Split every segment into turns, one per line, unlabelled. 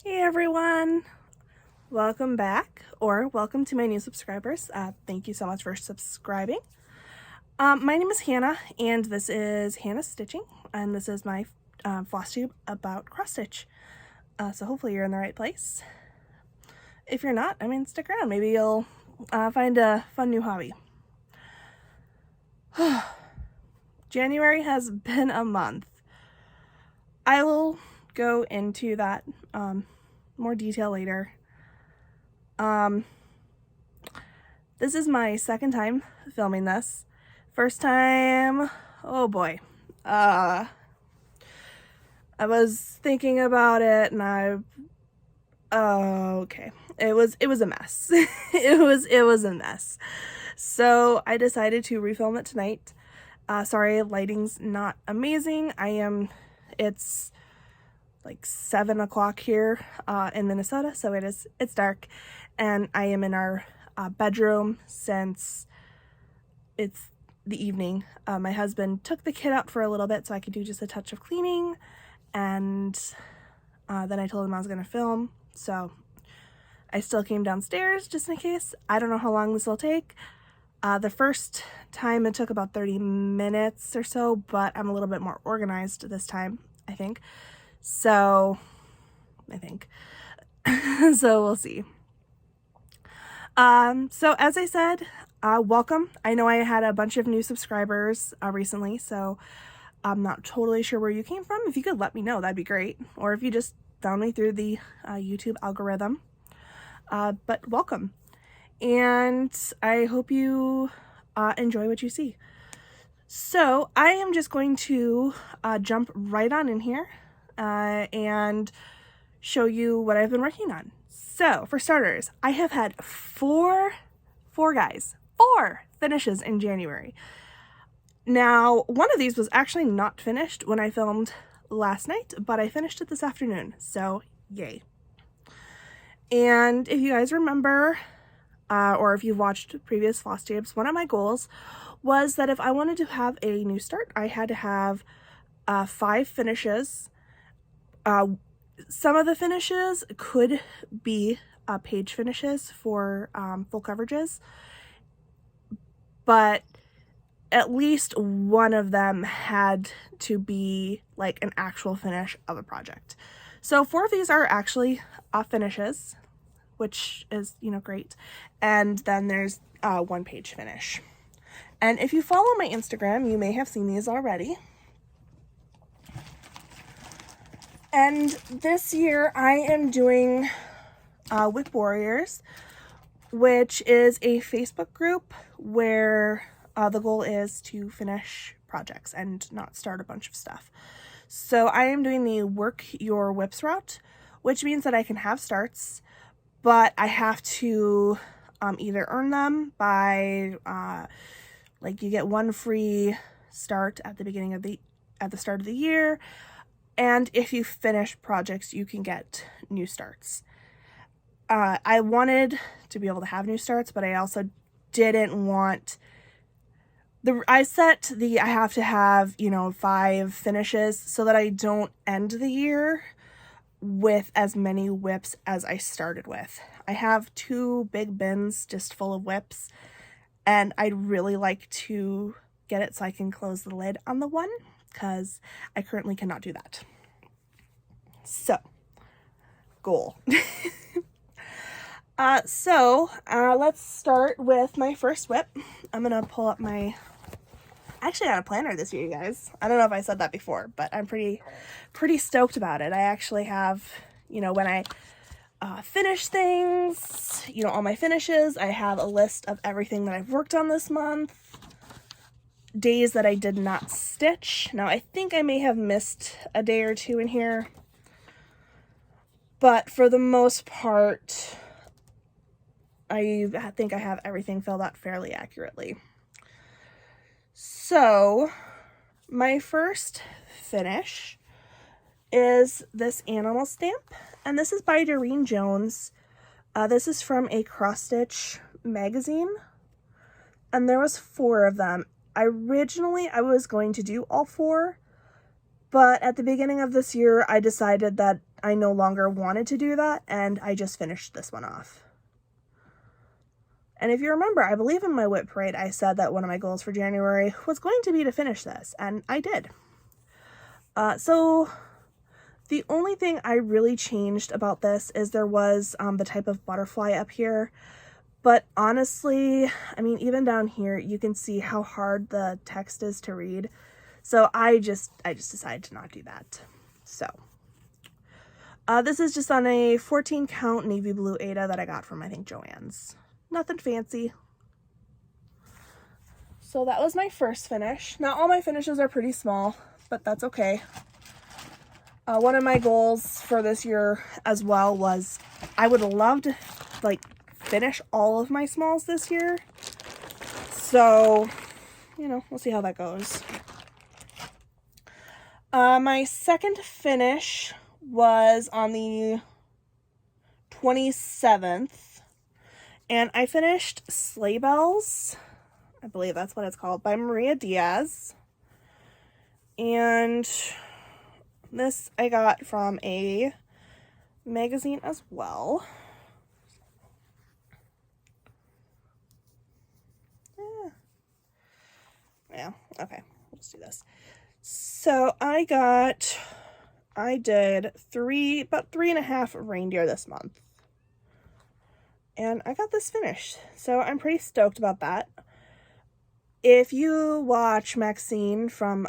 Hey everyone, welcome back, or welcome to my new subscribers. Thank you so much for subscribing. My name is Hannah, and this is Hannah's Stitching, and this is my Flosstube about cross stitch. So hopefully you're in the right place. If you're not, I mean, stick around. Maybe you'll find a fun new hobby. January has been a month. I will go into that more detail later. This is my second time filming this. First time, oh boy, I was thinking about it and okay, it was a mess. it was a mess. So I decided to refilm it tonight. Sorry, lighting's not amazing. It's like 7 o'clock here in Minnesota, so it's dark, and I am in our bedroom since it's the evening. My husband took the kid out for a little bit so I could do just a touch of cleaning, and then I told him I was going to film, so I still came downstairs just in case. I don't know how long this will take. The first time it took about 30 minutes or so, but I'm a little bit more organized this time, I think. So so we'll see. So as I said, welcome. I know I had a bunch of new subscribers recently, so I'm not totally sure where you came from. If you could let me know, that'd be great. Or if you just found me through the YouTube algorithm. But welcome. And I hope you enjoy what you see. So I am just going to jump right on in here and show you what I've been working on. So for starters, I have had four finishes in January. Now, one of these was actually not finished when I filmed last night, but I finished it this afternoon, so yay. And if you guys remember, or if you've watched previous Flosstubes, one of my goals was that if I wanted to have a new start, I had to have 5 finishes. Some of the finishes could be page finishes for full coverages, but at least one of them had to be like an actual finish of a project. So 4 of these are actually finishes, which is, great. And then there's 1 page finish. And if you follow my Instagram, you may have seen these already. And this year I am doing Whip Warriors, which is a Facebook group where the goal is to finish projects and not start a bunch of stuff. So I am doing the Work Your Whips route, which means that I can have starts, but I have to either earn them by like you get 1 free start at the start of the year. And if you finish projects, you can get new starts. I wanted to be able to have new starts, but I also didn't want I have to have, 5 finishes so that I don't end the year with as many whips as I started with. I have 2 big bins just full of whips, and I'd really like to get it so I can close the lid on the one, because I currently cannot do that. So, goal. Let's start with my first whip. I'm gonna pull up I actually got a planner this year, you guys. I don't know if I said that before, but I'm pretty stoked about it. I actually have, when I finish things, all my finishes, I have a list of everything that I've worked on this month. Days that I did not stitch. Now, I think I may have missed a day or 2 in here, but for the most part, I think I have everything filled out fairly accurately. So, my first finish is this animal stamp, and this is by Doreen Jones. This is from a cross stitch magazine, and there was 4 of them. Originally, I was going to do all 4, but at the beginning of this year, I decided that I no longer wanted to do that, and I just finished this one off. And if you remember, I believe in my WIP parade, I said that one of my goals for January was going to be to finish this, and I did. So the only thing I really changed about this is there was the type of butterfly up here. But honestly, I mean, even down here, you can see how hard the text is to read. So I just decided to not do that. So this is just on a 14 count navy blue Aida that I got from, I think, Joann's. Nothing fancy. So that was my first finish. Not all my finishes are pretty small, but that's okay. One of my goals for this year as well was I would love to like finish all of my smalls this year. So, you know, we'll see how that goes. My second finish was on the 27th, and I finished Sleigh Bells. I believe that's what it's called, by Maria Diaz. And this I got from a magazine as well. Yeah, okay, let's do this. So I did about 3.5 reindeer this month. And I got this finished. So I'm pretty stoked about that. If you watch Maxine from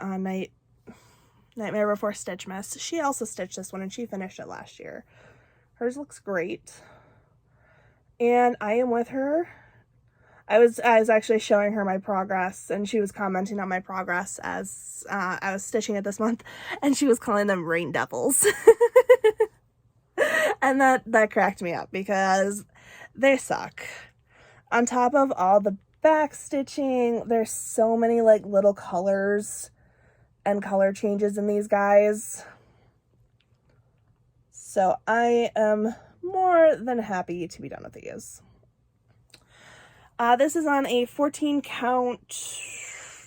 Nightmare Before Stitchmas, she also stitched this one and she finished it last year. Hers looks great. And I am with her. I was actually showing her my progress, and she was commenting on my progress as I was stitching it this month, and she was calling them rain devils. And that cracked me up because they suck. On top of all the back stitching, there's so many like little colors and color changes in these guys. So I am more than happy to be done with these. This is on a 14 count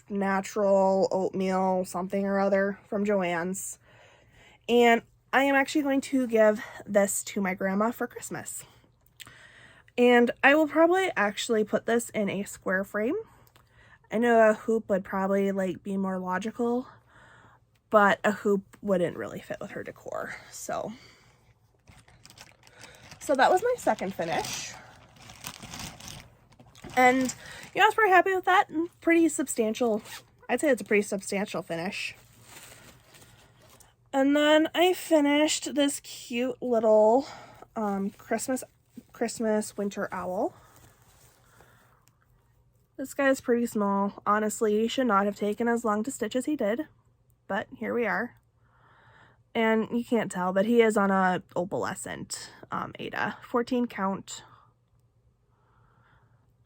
natural oatmeal something or other from Joann's. And I am actually going to give this to my grandma for Christmas. And I will probably actually put this in a square frame. I know a hoop would probably like be more logical, but a hoop wouldn't really fit with her decor. So that was my second finish. And, you know, I was pretty happy with that. Pretty substantial. I'd say it's a pretty substantial finish. And then I finished this cute little Christmas winter owl. This guy is pretty small. Honestly, he should not have taken as long to stitch as he did. But here we are. And you can't tell, but he is on a opalescent Aida. 14 count.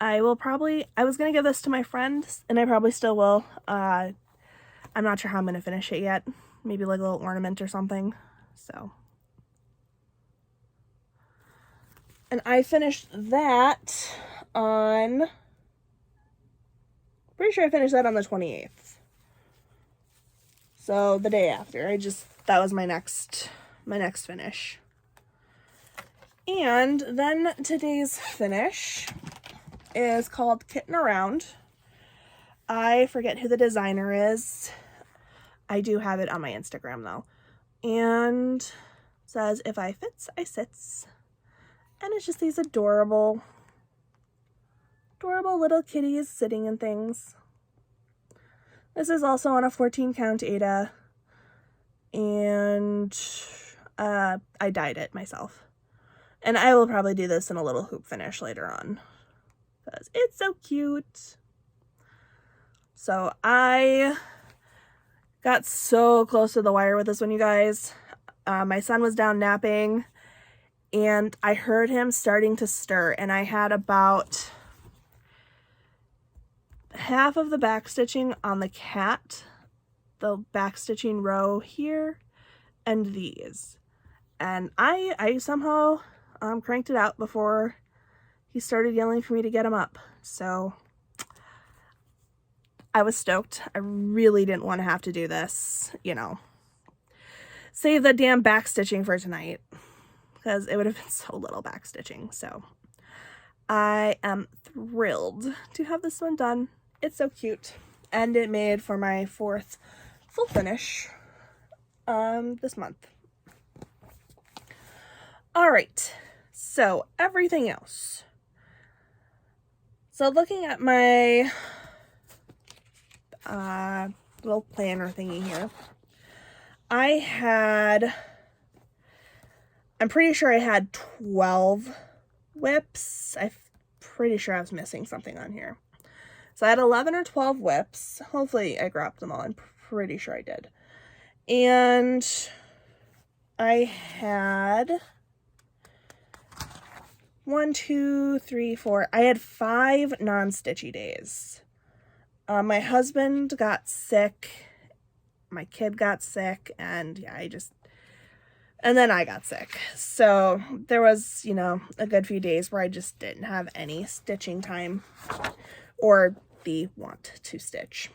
I was going to give this to my friend, and I probably still will. I'm not sure how I'm going to finish it yet. Maybe like a little ornament or something. So. And I finished that on, pretty sure I finished that on the 28th. So the day after. That was my next finish. And then today's finish is called Kitten Around. I forget who the designer is. I do have it on my Instagram though. And it says, "If I fits, I sits." And it's just these adorable little kitties sitting in things. This is also on a 14 count Aida. And I dyed it myself. And I will probably do this in a little hoop finish later on, because it's so cute. So I got so close to the wire with this one, you guys. My son was down napping, and I heard him starting to stir, and I had about half of the back stitching on the cat, the back stitching row here, and these. And I somehow cranked it out before he started yelling for me to get him up. So I was stoked. I really didn't want to have to do this, you know. save the damn back stitching for tonight, because it would have been so little back stitching. So I am thrilled to have this one done. It's so cute, and it made for my 4th full finish this month. All right, so everything else. So looking at my little planner thingy here, I'm pretty sure I had 12 whips. I'm pretty sure I was missing something on here. So I had 11 or 12 whips. Hopefully I grabbed them all. I'm pretty sure I did. And I had 1, 2, 3, 4. I had 5 non-stitchy days. My husband got sick. My kid got sick. And yeah, and then I got sick. So there was, you know, a good few days where I just didn't have any stitching time or the want to stitch.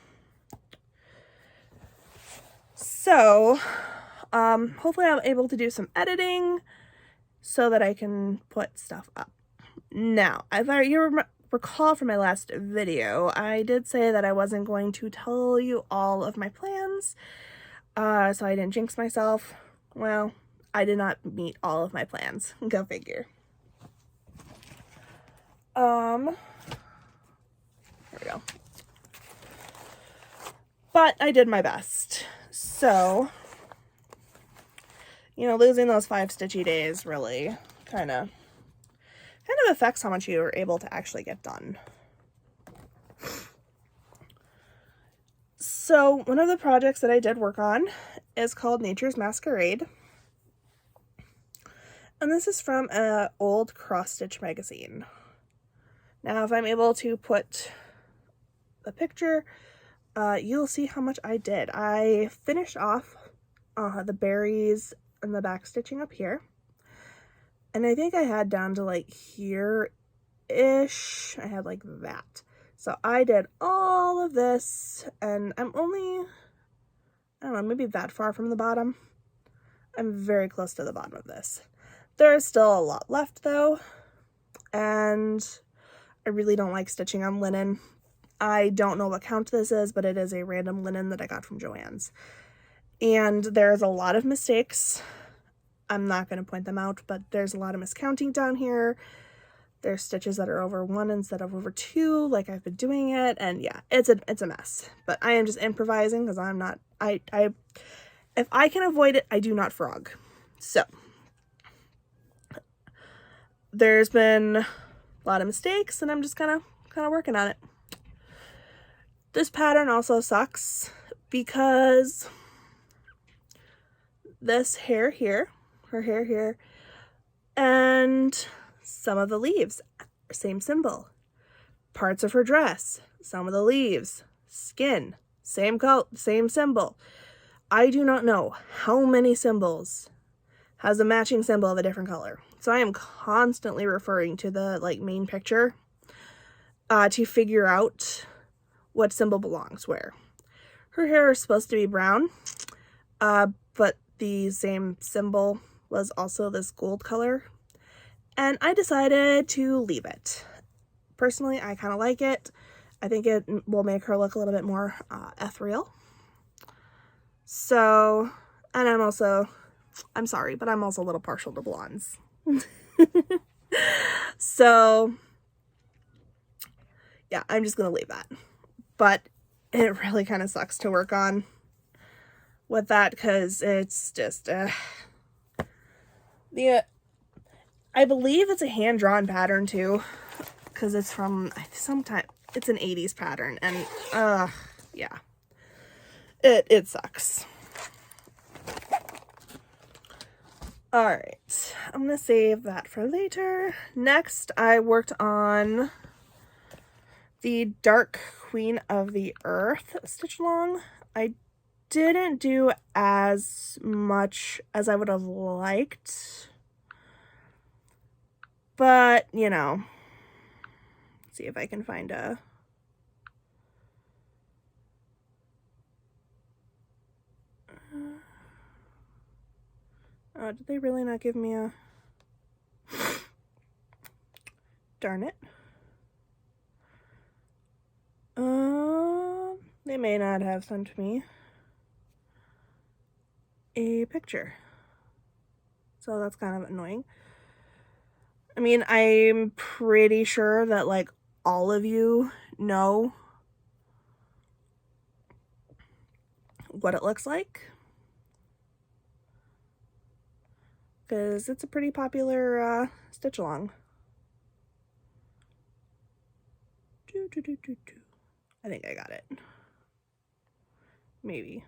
So hopefully I'm able to do some editing so that I can put stuff up. Now, if you recall from my last video, I did say that I wasn't going to tell you all of my plans, so I didn't jinx myself. Well, I did not meet all of my plans. Go figure. Here we go. But I did my best. So, you know, losing those 5 stitchy days really kind of affects how much you are able to actually get done. So one of the projects that I did work on is called Nature's Masquerade. And this is from an old cross-stitch magazine. Now, if I'm able to put the picture, you'll see how much I did. I finished off the berries and the back stitching up here. And I think I had down to like here-ish. I had like that. So I did all of this, and I'm only, I don't know, maybe that far from the bottom. I'm very close to the bottom of this. There's still a lot left though, and I really don't like stitching on linen. I don't know what count this is, but it is a random linen that I got from Joann's. And there's a lot of mistakes. I'm not going to point them out, but there's a lot of miscounting down here. There's stitches that are over 1 instead of over 2, like I've been doing it, and yeah, it's a mess. But I am just improvising because I'm not, if I can avoid it, I do not frog. So, there's been a lot of mistakes, and I'm just kind of working on it. This pattern also sucks because this hair here, her hair here, and some of the leaves, same symbol. Parts of her dress, some of the leaves, skin, same color, same symbol. I do not know how many symbols has a matching symbol of a different color. So I am constantly referring to the like main picture to figure out what symbol belongs where. Her hair is supposed to be brown, but the same symbol was also this gold color, and I decided to leave it. Personally, I kind of like it. I think it will make her look a little bit more ethereal. So, and I'm sorry, but I'm also a little partial to blondes. So, yeah, I'm just gonna leave that. But it really kind of sucks to work on with that because it's just I believe it's a hand-drawn pattern too, because it's from it's an 80s pattern, and yeah, it sucks. All right, I'm gonna save that for later. Next, I worked on the Dark Queen of the Earth stitch along. I didn't do as much as I would have liked, but you know, let's see if I can find a Did they really not give me a... Darn it. They may not have sent me a picture. So that's kind of annoying. I mean, I'm pretty sure that like all of you know what it looks like, because it's a pretty popular stitch along. I think I got it. Maybe.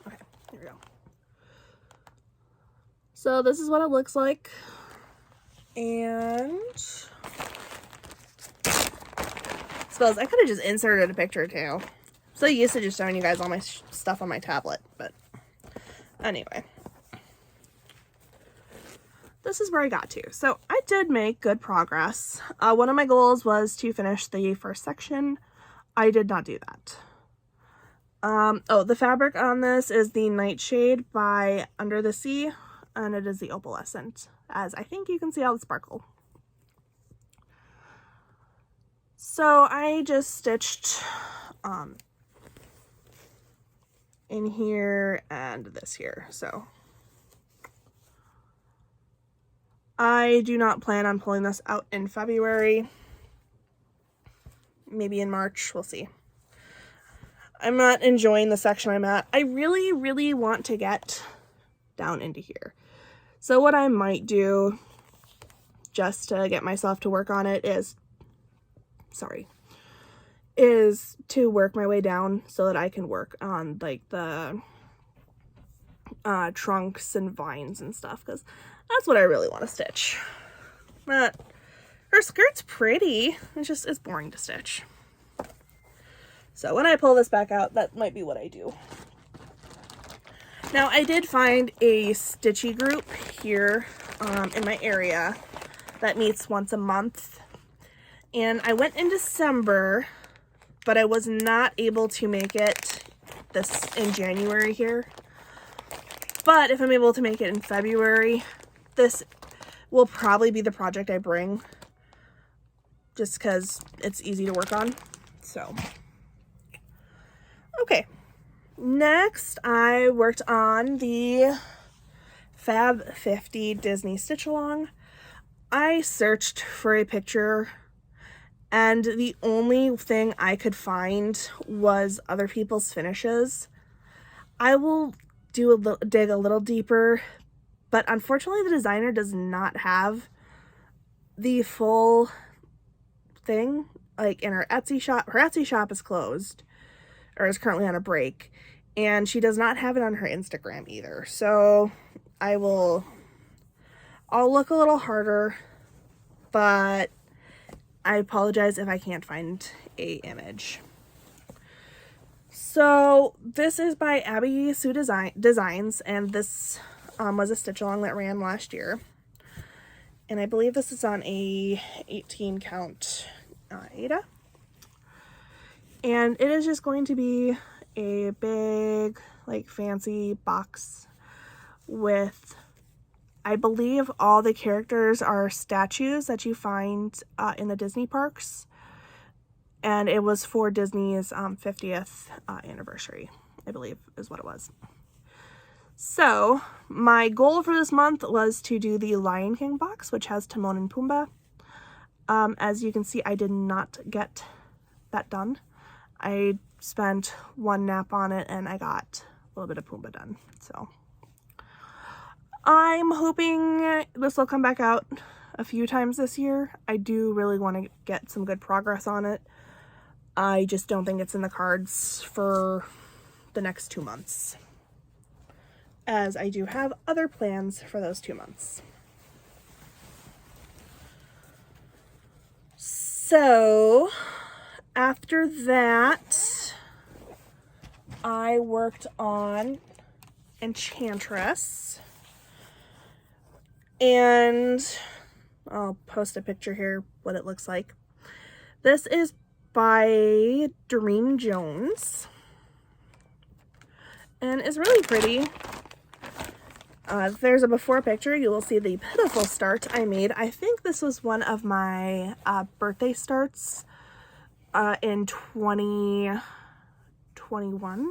Okay, here we go. So this is what it looks like. And suppose I could have just inserted a picture too. I'm so used to just showing you guys all my stuff on my tablet, but anyway. This is where I got to. So I did make good progress. One of my goals was to finish the first section. I did not do that. Oh, the fabric on this is the Nightshade by Under the Sea, and it is the opalescent, as I think you can see all the sparkle. So I just stitched in here and this here. So I do not plan on pulling this out in February. Maybe in March, we'll see. I'm not enjoying the section I'm at. I really, really want to get down into here. So what I might do, just to get myself to work on it, is to work my way down so that I can work on like the trunks and vines and stuff, because that's what I really want to stitch. But her skirt's pretty, it's boring to stitch. So when I pull this back out, that might be what I do. Now I did find a stitchy group here in my area that meets once a month, and I went in December, but I was not able to make it this in January here. But if I'm able to make it in February, this will probably be the project I bring, just because it's easy to work on. So, okay. Next, I worked on the Fab 50 Disney Stitch Along. I searched for a picture, and the only thing I could find was other people's finishes. I will dig a little deeper, but unfortunately the designer does not have the full thing like in her Etsy shop. Her Etsy shop is closed, or is currently on a break, and she does not have it on her Instagram either. So I'll look a little harder, but I apologize if I can't find a image. So this is by Abby Sue Designs, and this was a stitch along that ran last year. And I believe this is on a 18 count Aida. And it is just going to be a big, like, fancy box with, I believe all the characters are statues that you find in the Disney parks. And it was for Disney's 50th anniversary, I believe is what it was. So my goal for this month was to do the Lion King box, which has Timon and Pumbaa. As you can see, I did not get that done. I spent one nap on it and I got a little bit of Pumbaa done. So I'm hoping this will come back out a few times this year. I do really want to get some good progress on it. I just don't think it's in the cards for the next 2 months, as I do have other plans for those 2 months. So after that, I worked on Enchantress, and I'll post a picture here what it looks like. This is by Doreen Jones. And it's really pretty. There's a before picture. You will see the pitiful start I made. I think this was one of my birthday starts in 2021.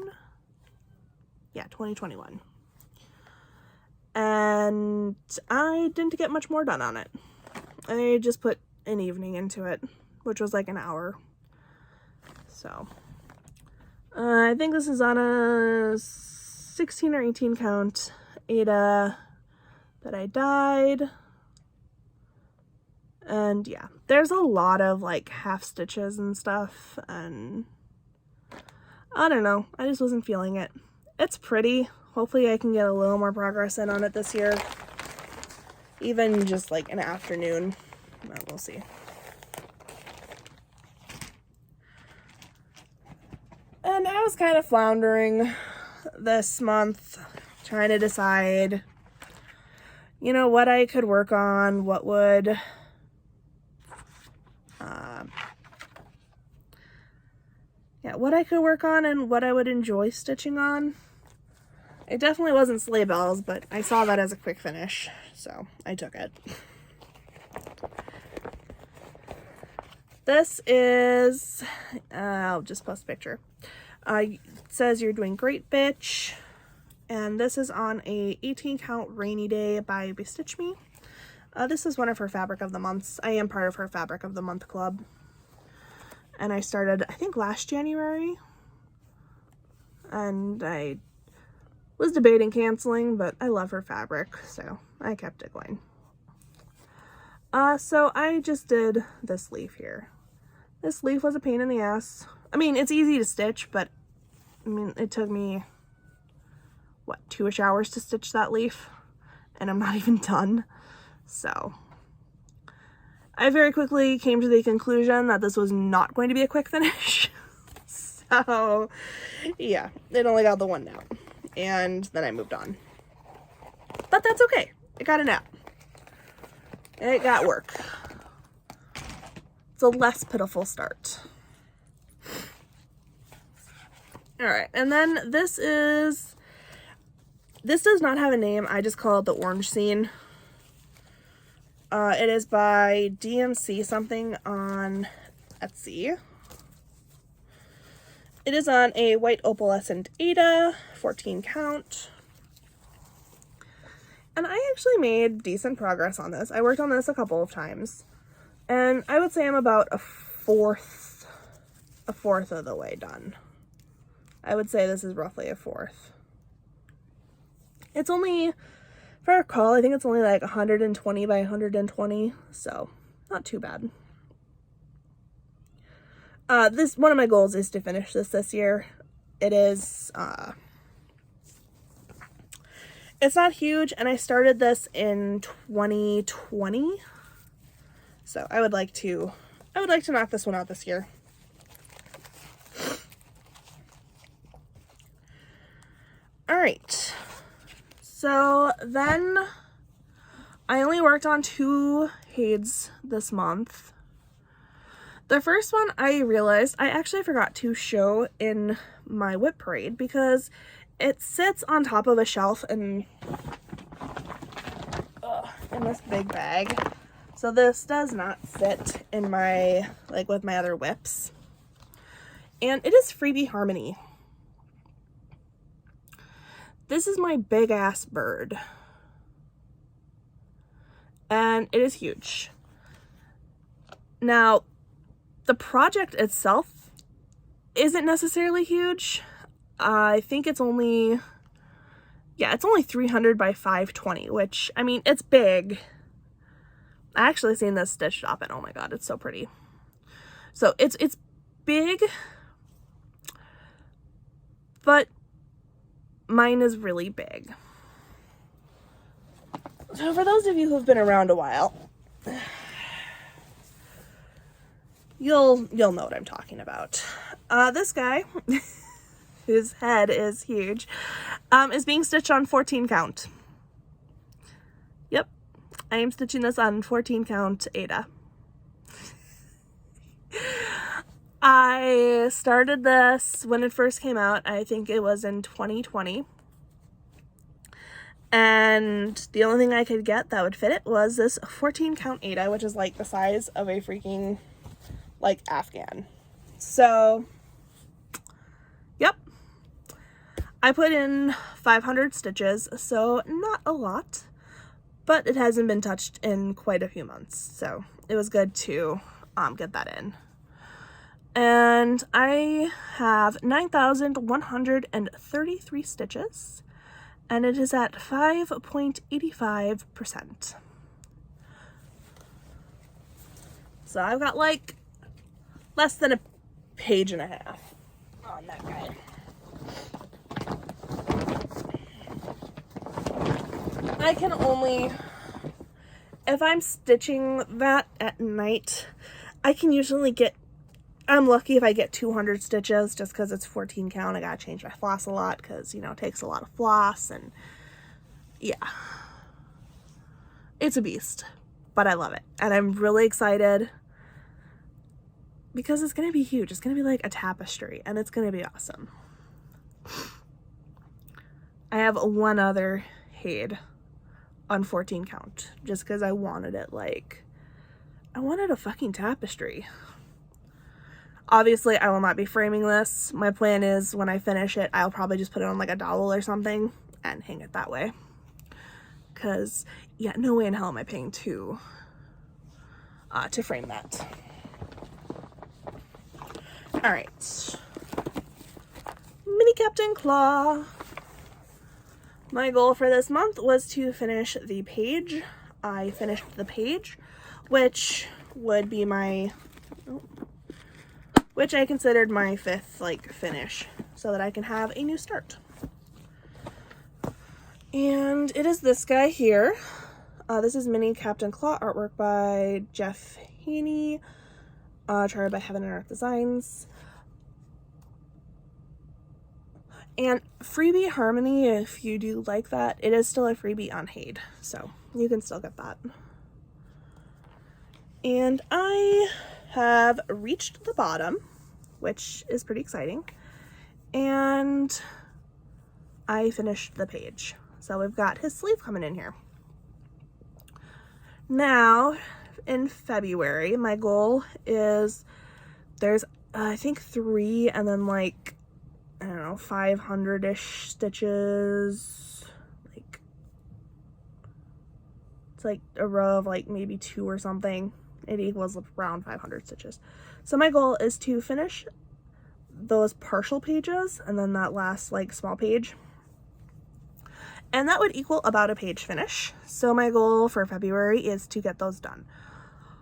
Yeah, 2021. And I didn't get much more done on it. I just put an evening into it, which was like an hour. So, I think this is on a 16 or 18 count Ada that I dyed. And yeah, there's a lot of like half stitches and stuff, and I don't know, I just wasn't feeling it. It's pretty. Hopefully I can get a little more progress in on it this year. Even just like an afternoon. But we'll see. And I was kind of floundering this month, trying to decide, you know, what I could work on, what would what I could work on and what I would enjoy stitching on. It definitely wasn't Sleigh Bells, but I saw that as a quick finish, so I took it. This is, I'll just post a picture. It says You're Doing Great, Bitch. And this is on a 18 count Rainy Day by Bestitch Me. This is one of her Fabric of the Months. I am part of her Fabric of the Month club. And I started, I think, last January. And I was debating canceling, but I love her fabric, so I kept it going. So I just did this leaf here. This leaf was a pain in the ass. I mean, it's easy to stitch, but I mean, it took me, what, 2-ish hours to stitch that leaf, and I'm not even done. So I very quickly came to the conclusion that this was not going to be a quick finish. So yeah, it only got the one nap, and then I moved on. But that's okay. It got a nap. It got work. It's a less pitiful start. Alright, and then this does not have a name. I just call it the Orange Scene. It is by DMC something on Etsy. It is on a white opalescent Ada, 14 count. And I actually made decent progress on this. I worked on this a couple of times. And I would say I'm about a fourth of the way done. I would say this is roughly a fourth. It's only, if I recall, I think it's only like 120 by 120, so not too bad. One of my goals is to finish this year. It is, it's not huge, and I started this in 2020, so I would like to knock this one out this year. All right, so then I only worked on 2 Hades this month. The first one I realized I actually forgot to show in my whip parade because it sits on top of a shelf in this big bag. So this does not sit in my, like, with my other whips. And it is Freebie Harmony. This is my big ass bird. And it is huge. Now, the project itself isn't necessarily huge. I think it's only 300 by 520, which, I mean, it's big. I actually seen this stitched up, and oh my god, it's so pretty. So it's big, but mine is really big. So for those of you who've been around a while, you'll know what I'm talking about. This guy, whose head is huge, is being stitched on 14 count. Yep, I am stitching this on 14 count Ada. I started this when it first came out. I think it was in 2020. And the only thing I could get that would fit it was this 14 count Ada, which is like the size of a freaking like Afghan. So, yep. I put in 500 stitches, so not a lot, but it hasn't been touched in quite a few months. So it was good to get that in. And I have 9,133 stitches. And it is at 5.85%. So I've got like less than a page and a half on that guy. I can only, if I'm stitching that at night, I can usually get, I'm lucky if I get 200 stitches just because it's 14 count. I gotta change my floss a lot because, you know, it takes a lot of floss, and yeah, it's a beast, but I love it. And I'm really excited because it's gonna be huge. It's gonna be like a tapestry, and it's gonna be awesome. I have one other Hade on 14 count just because I wanted it, like, I wanted a fucking tapestry. Obviously, I will not be framing this. My plan is when I finish it, I'll probably just put it on like a dowel or something and hang it that way. Because, yeah, no way in hell am I paying to frame that. Alright. Mini Captain Claw. My goal for this month was to finish the page. I finished the page, which would be my... which I considered my 5th like finish, so that I can have a new start. And it is this guy here. This is Mini Captain Claw, artwork by Jeff Haney, charted by Heaven and Earth Designs. And freebie Harmony, if you do like that, it is still a freebie on Hade, so you can still get that. And I have reached the bottom, which is pretty exciting, and I finished the page. So we've got his sleeve coming in here. Now, in February, my goal is, there's I think 3 and then like, I don't know, 500-ish stitches. Like, it's like a row of like maybe 2 or something. It equals around 500 stitches. So my goal is to finish those partial pages and then that last like small page. And that would equal about a page finish. So my goal for February is to get those done.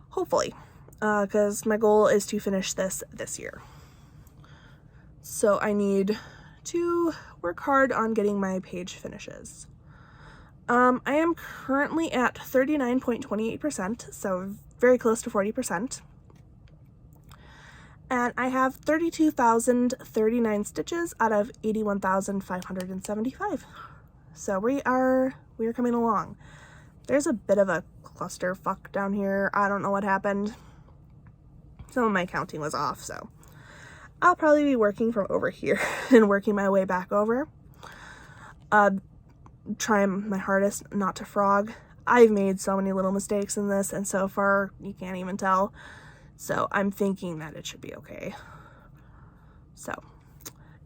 Hopefully. Because my goal is to finish this year. So I need to work hard on getting my page finishes. I am currently at 39.28%, so very close to 40%. And I have 32,039 stitches out of 81,575. So we are coming along. There's a bit of a clusterfuck down here. I don't know what happened. Some of my counting was off, so I'll probably be working from over here and working my way back over. Trying my hardest not to frog. I've made so many little mistakes in this, and so far you can't even tell. So I'm thinking that it should be okay. So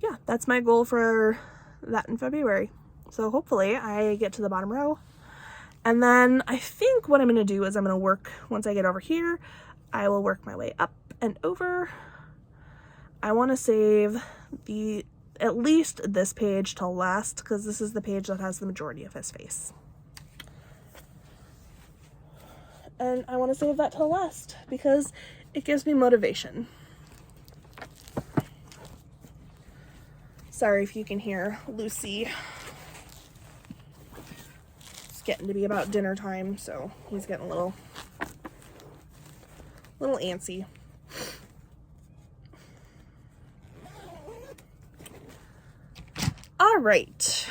yeah, that's my goal for that in February. So hopefully I get to the bottom row. And then I think what I'm going to do is I'm going to work, once I get over here, I will work my way up and over. I want to save at least this page till last, because this is the page that has the majority of his face. And I want to save that till last because it gives me motivation. Sorry if you can hear Lucy. It's getting to be about dinner time, so he's getting a little antsy. All right.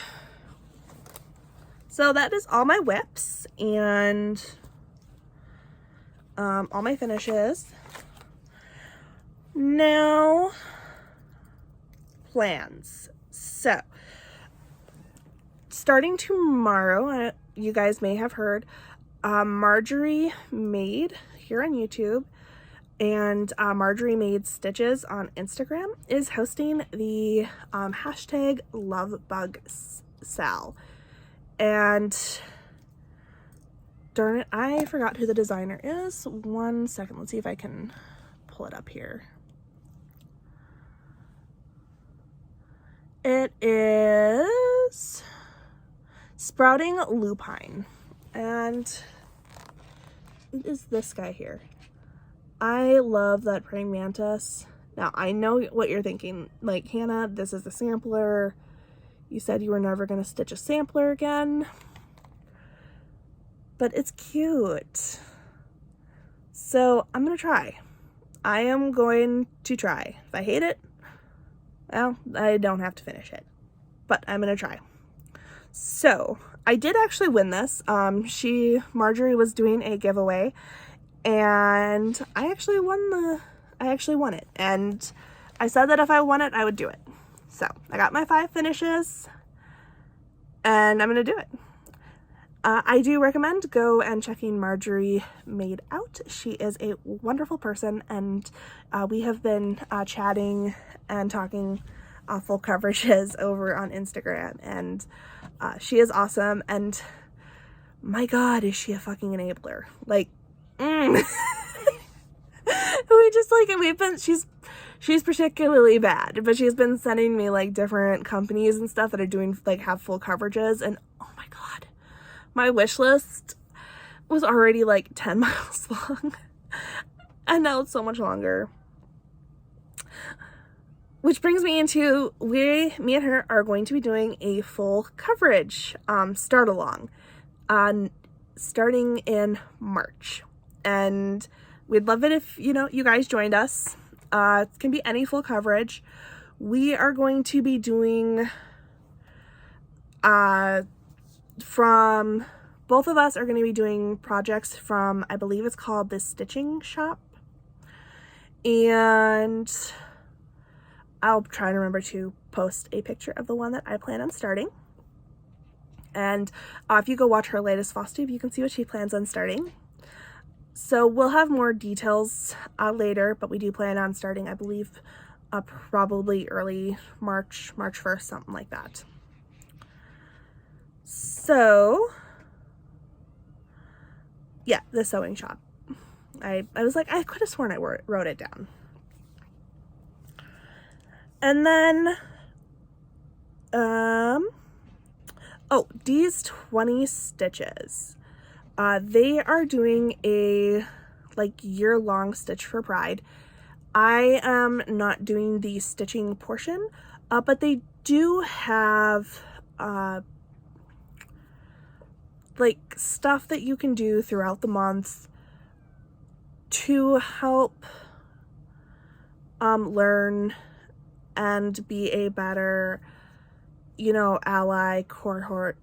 So that is all my whips and all my finishes. Now, plans. So, starting tomorrow, you guys may have heard, Marjorie Made here on YouTube and Marjorie Made Stitches on Instagram is hosting the hashtag LoveBugSal. And darn it, I forgot who the designer is. One second, let's see if I can pull it up here. It is Sprouting Lupine, and it is this guy here. I love that praying mantis. Now, I know what you're thinking, like, Hannah, this is the sampler. You said you were never going to stitch a sampler again. But it's cute. So, I'm going to try. I am going to try. If I hate it, well, I don't have to finish it. But I'm going to try. So, I did actually win this. Marjorie was doing a giveaway, and I actually won it. And I said that if I won it, I would do it. So, I got my 5 finishes, and I'm going to do it. I do recommend go and checking Marjorie Made out. She is a wonderful person, and we have been chatting and talking full coverages over on Instagram, and she is awesome, and my god, is she a fucking enabler. Like, she's particularly bad, but she's been sending me like different companies and stuff that are doing like have full coverages, and oh my god, my wish list was already like 10 miles long and now it's so much longer. Which brings me into me and her are going to be doing a full coverage start along starting in March, and we'd love it if you guys joined us. It can be any full coverage. We are going to be doing from both of us are going to be doing projects from, I believe it's called the Stitching Shop, and I'll try to remember to post a picture of the one that I plan on starting. And if you go watch her latest Flosstube, you can see what she plans on starting. So we'll have more details later, but we do plan on starting, I believe, probably early March 1st, something like that. So, yeah, the sewing shop. I was like, I could have sworn I wrote it down. And then, these 20 stitches. They are doing a year-long Stitch for Pride. I am not doing the stitching portion, but they do have stuff that you can do throughout the month to help learn and be a better ally or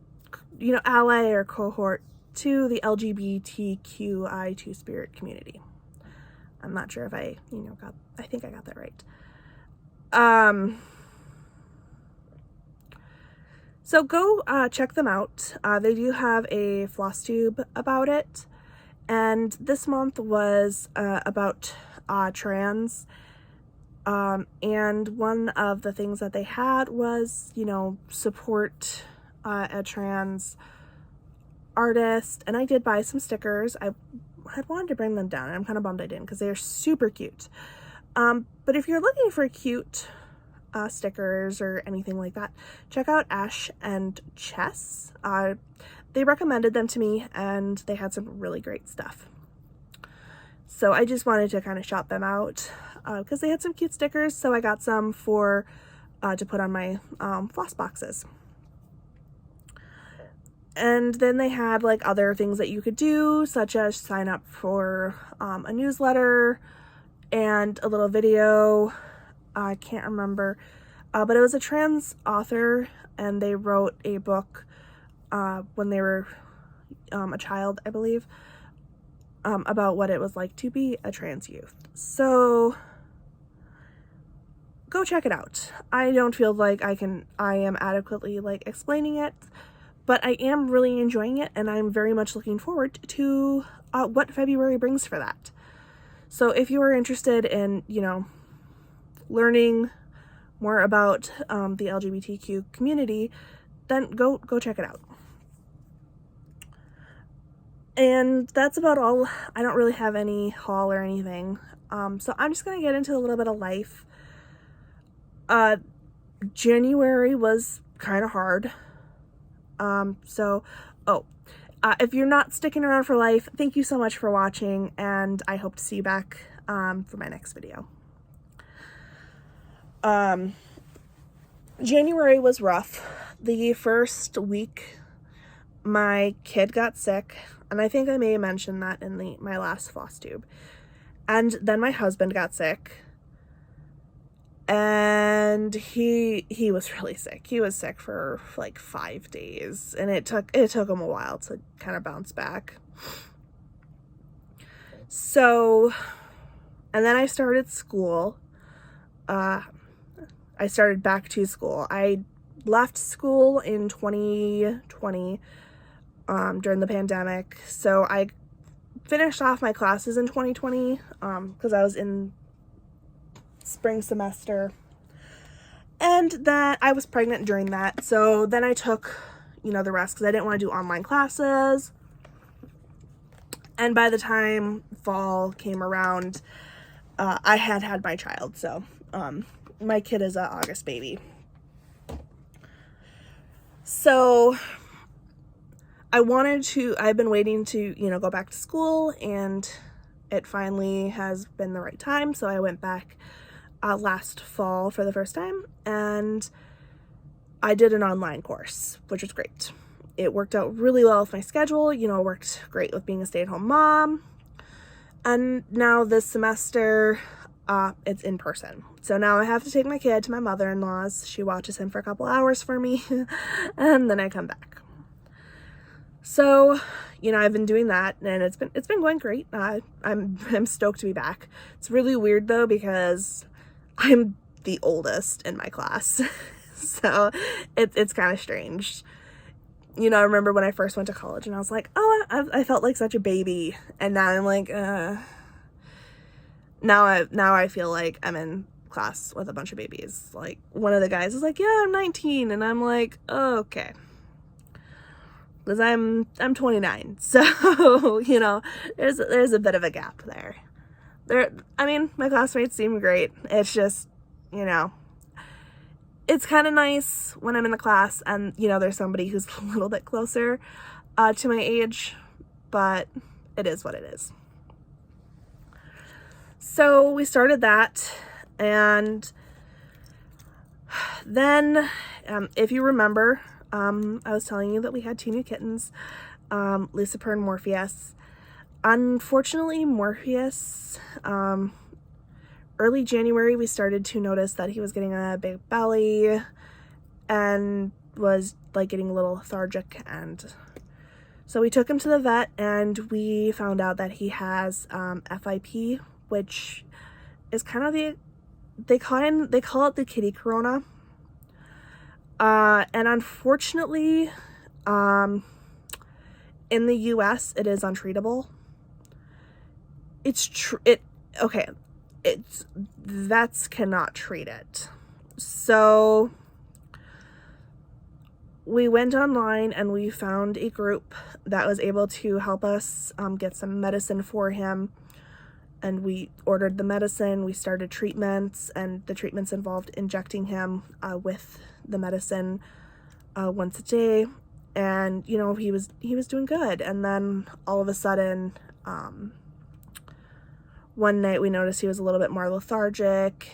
cohort to the LGBTQI two-spirit community. I'm not sure if I think I got that right. So go check them out. They do have a Flosstube about it, and this month was about trans. And one of the things that they had was, support a trans artist, and I did buy some stickers. I had wanted to bring them down, and I'm kind of bummed I didn't because they're super cute. But if you're looking for cute stickers or anything like that, check out Ash and Chess. They recommended them to me, and they had some really great stuff. So I just wanted to kind of shout them out because they had some cute stickers, so I got some for to put on my floss boxes. And then they had other things that you could do, such as sign up for a newsletter and a little video. I can't remember, but it was a trans author, and they wrote a book when they were a child, I believe, about what it was like to be a trans youth. So go check it out. I don't feel like I am adequately like explaining it, but I am really enjoying it, and I'm very much looking forward to what February brings for that. So if you are interested in, you know, learning more about the LGBTQ community, then go check it out. And that's about all. I don't really have any haul or anything. So I'm just gonna get into a little bit of life. January was kind of hard. If you're not sticking around for life, thank you so much for watching, and I hope to see you back for my next video. January was rough. The first week, my kid got sick, and I think I may have mentioned that in my last Flosstube. And then my husband got sick, and he was really sick. He was sick for like 5 days, and it took him a while to kind of bounce back. So, and then I started school. I started back to school. I left school in 2020 during the pandemic. So I finished off my classes in 2020 because I was in spring semester. And then I was pregnant during that. So then I took, you know, the rest because I didn't want to do online classes. And by the time fall came around, I had my child. So my kid is an August baby. So I've been waiting to, you know, go back to school, and it finally has been the right time. So I went back last fall for the first time, and I did an online course, which was great. It worked out really well with my schedule. You know, it worked great with being a stay-at-home mom. And now this semester, it's in person. So now I have to take my kid to my mother-in-law's. She watches him for a couple hours for me, and then I come back. So, you know, I've been doing that, and it's been going great. I'm stoked to be back. It's really weird though, because I'm the oldest in my class. So it's kind of strange. You know, I remember when I first went to college and I was like, oh, I felt like such a baby. And now I'm like, now I feel like I'm in class with a bunch of babies. Like, one of the guys is like, yeah, I'm 19. And I'm like, oh, okay. Because I'm 29. So, you know, there's a bit of a gap there. I mean, my classmates seem great. It's just, you know, it's kind of nice when I'm in the class and, you know, there's somebody who's a little bit closer to my age, but it is what it is. So we started that, and then, if you remember, I was telling you that we had 2 new kittens, Lucifer and Morpheus. Unfortunately, Morpheus, early January, we started to notice that he was getting a big belly and was like getting a little lethargic, and so we took him to the vet, and we found out that he has FIP, which is kind of they call it the kitty corona. And unfortunately, in the US, it is untreatable. Vets cannot treat it. So we went online and we found a group that was able to help us get some medicine for him. And we ordered the medicine, we started treatments, and the treatments involved injecting him with the medicine once a day. And, you know, he was doing good. And then all of a sudden, one night we noticed he was a little bit more lethargic,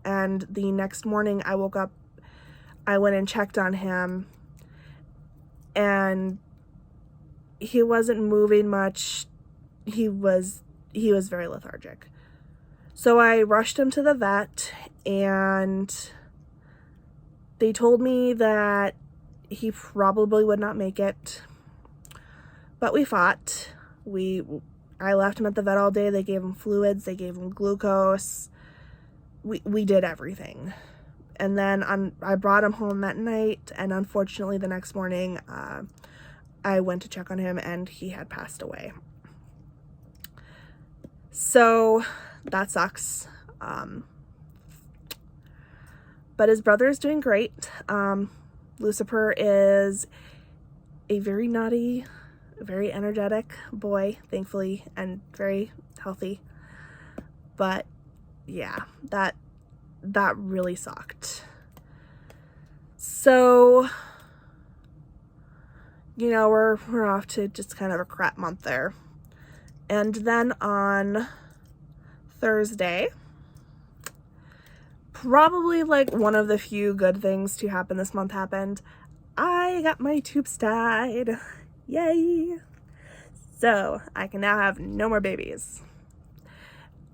and the next morning I woke up, I went and checked on him, and he wasn't moving much. He was very lethargic. So I rushed him to the vet, and they told me that he probably would not make it, but we fought. I left him at the vet all day. They gave him fluids, they gave him glucose. we did everything. And then I brought him home that night, and unfortunately the next morning I went to check on him and he had passed away. So that sucks. But his brother is doing great. Lucifer is a very naughty, very energetic boy, thankfully, and very healthy. But yeah, that really sucked. So, you know, we're off to just kind of a crap month there. And then on Thursday, probably like one of the few good things to happen this month happened. I got my tubes tied. Yay! So I can now have no more babies.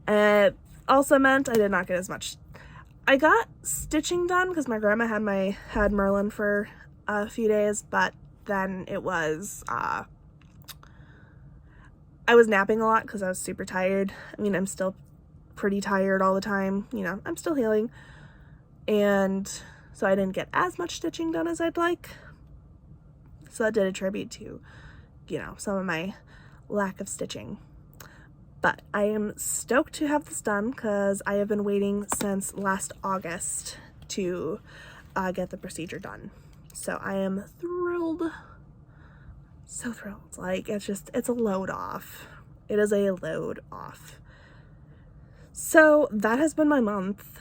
It also meant I did not get as much. I got stitching done because my grandma had Merlin for a few days, but then it was I was napping a lot because I was super tired. I mean, I'm still pretty tired all the time. You know, I'm still healing. And so I didn't get as much stitching done as I'd like. So that did attribute to, you know, some of my lack of stitching. But I am stoked to have this done because I have been waiting since last August to get the procedure done. So I am thrilled. So thrilled. Like, it's a load off. It is a load off. So that has been my month.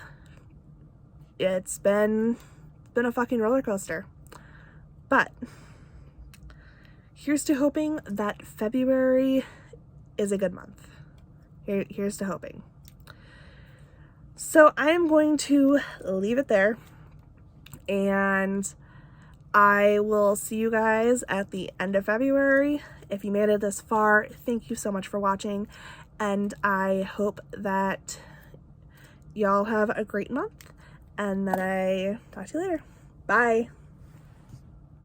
It's been a fucking roller coaster. But here's to hoping that February is a good month. Here's to hoping. So I am going to leave it there, and I will see you guys at the end of February. If you made it this far, thank you so much for watching, and I hope that y'all have a great month, and that I talk to you later. Bye.